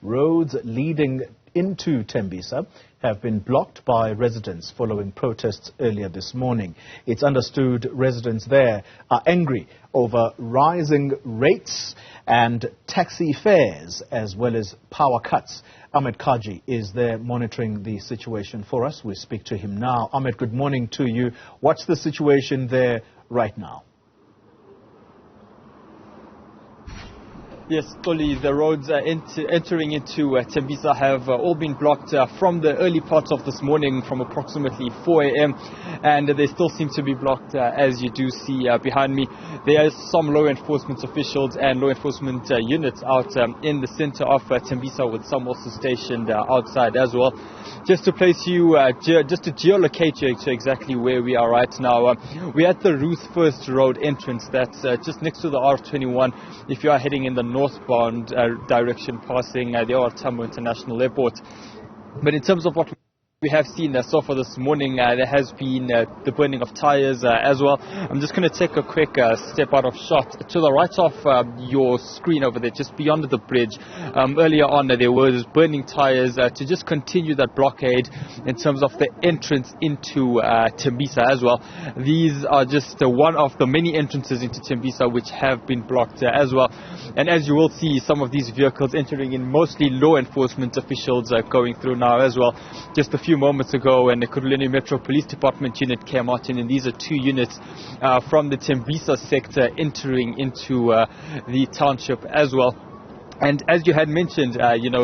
roads leading into Tembisa have been blocked by residents following protests earlier this morning. It's understood residents there are angry over rising rates and taxi fares as well as power cuts. Ahmed Kajee is there monitoring the situation for us. We speak to him now. Ahmed, good morning to you. What's the situation there right now? Yes, Toli, the roads entering into Tembisa have all been blocked from the early parts of this morning from approximately 4 a.m. and they still seem to be blocked as you do see behind me. There are some law enforcement officials and law enforcement units out in the center of Tembisa, with some also stationed outside as well. Just to place you, just to geolocate you to exactly where we are right now, we're at the Ruth First Road entrance. That's just next to the R21 if you are heading in the northbound direction, passing the OR Tambo International Airport. But in terms of what we have seen so far this morning, there has been the burning of tires as well. I'm just going to take a quick step out of shot to the right of your screen over there, just beyond the bridge. Earlier on, there was burning tires to just continue that blockade in terms of the entrance into Tembisa as well. These are just one of the many entrances into Tembisa which have been blocked as well. And as you will see, some of these vehicles entering in, mostly law enforcement officials going through now as well. Just a few moments ago, and the Kuruleni Metro Police Department unit came out, and these are two units from the Tembisa sector entering into the township as well. And as you had mentioned,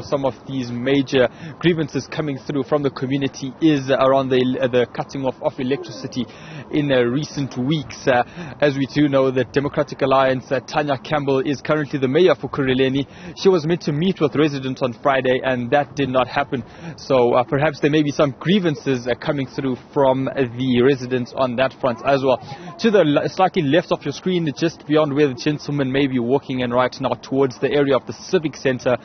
some of these major grievances coming through from the community is around the cutting off of electricity in recent weeks. As we do know, the Democratic Alliance, Tanya Campbell, is currently the mayor for Kuruleni. She was meant to meet with residents on Friday, and that did not happen. So perhaps there may be some grievances coming through from the residents on that front as well. To the slightly left of your screen, just beyond where the gentleman may be walking in right now, towards the area of the Civic Center,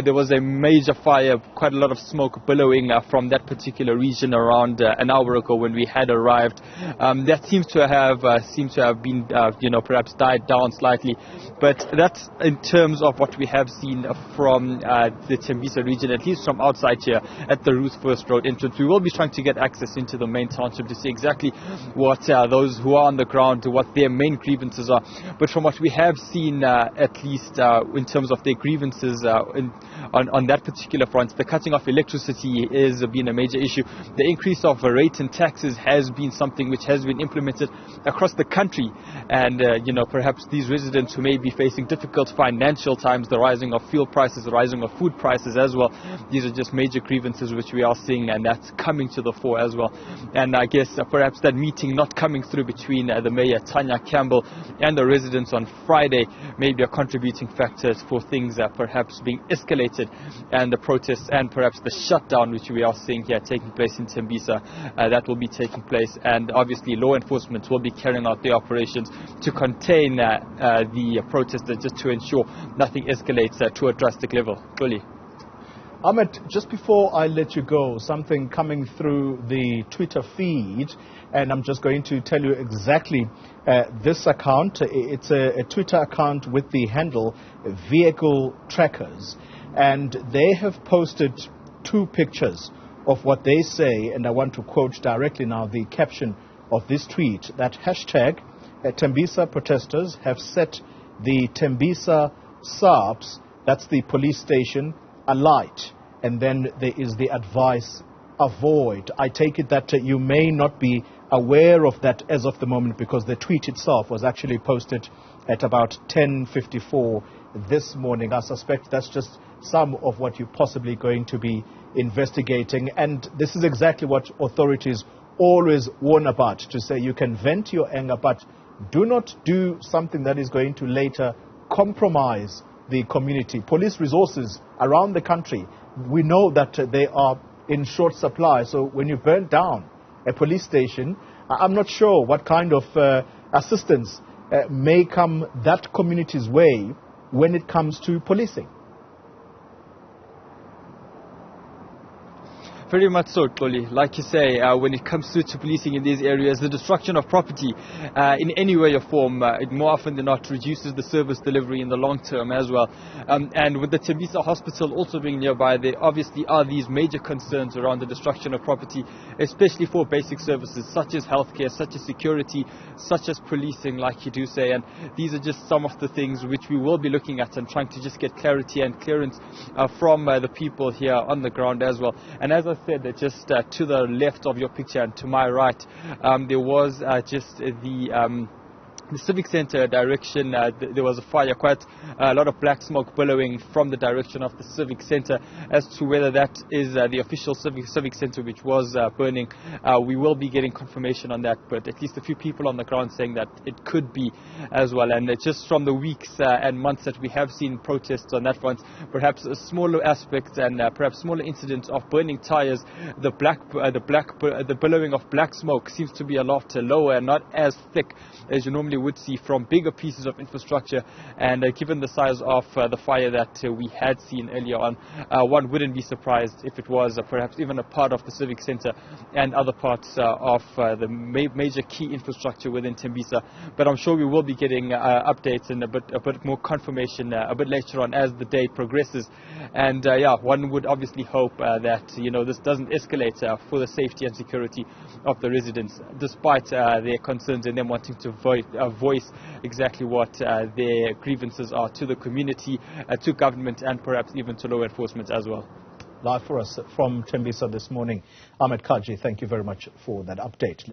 there was a major fire, quite a lot of smoke billowing from that particular region around an hour ago when we had arrived. That seems to have been, perhaps died down slightly. But that's in terms of what we have seen from the Tembisa region, at least from outside here at the Ruth First Road entrance. We will be trying to get access into the main township to see exactly what those who are on the ground, what their main grievances are. But from what we have seen, at least in terms of their grievances on that particular front, the cutting off electricity has been a major issue. The increase of rate and taxes has been something which has been implemented across the country, and perhaps these residents who may be facing difficult financial times, the rising of fuel prices, the rising of food prices as well, these are just major grievances which we are seeing, and that's coming to the fore as well. And I guess perhaps that meeting not coming through between the mayor Tanya Campbell and the residents on Friday may be a contributing factor for things perhaps being escalated, and the protests and perhaps the shutdown which we are seeing here taking place in Tembisa, that will be taking place. And obviously law enforcement will be carrying out their operations to contain the protesters, just to ensure nothing escalates to a drastic level. Fully. Ahmed, just before I let you go, something coming through the Twitter feed, and I'm just going to tell you exactly this account. It's a Twitter account with the handle Vehicle Trackers, and they have posted two pictures of what they say, and I want to quote directly now the caption of this tweet, that hashtag Tembisa protesters have set the Tembisa SARPs, that's the police station, alight. And then there is the advice, avoid. I take it that you may not be aware of that as of the moment, because the tweet itself was actually posted at about 10:54 this morning. I suspect that's just some of what you're possibly going to be investigating. And this is exactly what authorities always warn about, to say you can vent your anger, but do not do something that is going to later compromise the community. Police resources around the country, we know that they are in short supply. So when you burn down a police station, I'm not sure what kind of assistance may come that community's way when it comes to policing. Very much so, Toli. Like you say, when it comes to policing in these areas, the destruction of property in any way or form, it more often than not reduces the service delivery in the long term as well. And with the Tembisa hospital also being nearby, there obviously are these major concerns around the destruction of property, especially for basic services such as healthcare, such as security, such as policing, like you do say. And these are just some of the things which we will be looking at and trying to just get clarity and clearance from the people here on the ground as well. And as I said, just to the left of your picture and to my right, there was just the Civic Centre direction. There was a fire, quite a lot of black smoke billowing from the direction of the Civic Centre. As to whether that is the official Civic Centre which was burning, we will be getting confirmation on that, but at least a few people on the ground saying that it could be as well. And just from the weeks and months that we have seen protests on that front, perhaps a smaller aspect and perhaps smaller incident of burning tyres, the billowing of black smoke seems to be a lot lower and not as thick as you normally would see from bigger pieces of infrastructure. And given the size of the fire that we had seen earlier on, one wouldn't be surprised if it was perhaps even a part of the Civic Centre and other parts of the major key infrastructure within Tembisa. But I'm sure we will be getting updates and a bit more confirmation a bit later on as the day progresses. And yeah, one would obviously hope that this doesn't escalate for the safety and security of the residents, despite their concerns and them wanting to voice exactly what their grievances are to the community, to government, and perhaps even to law enforcement as well. Live for us from Tembisa this morning, Ahmed Kajee, thank you very much for that update.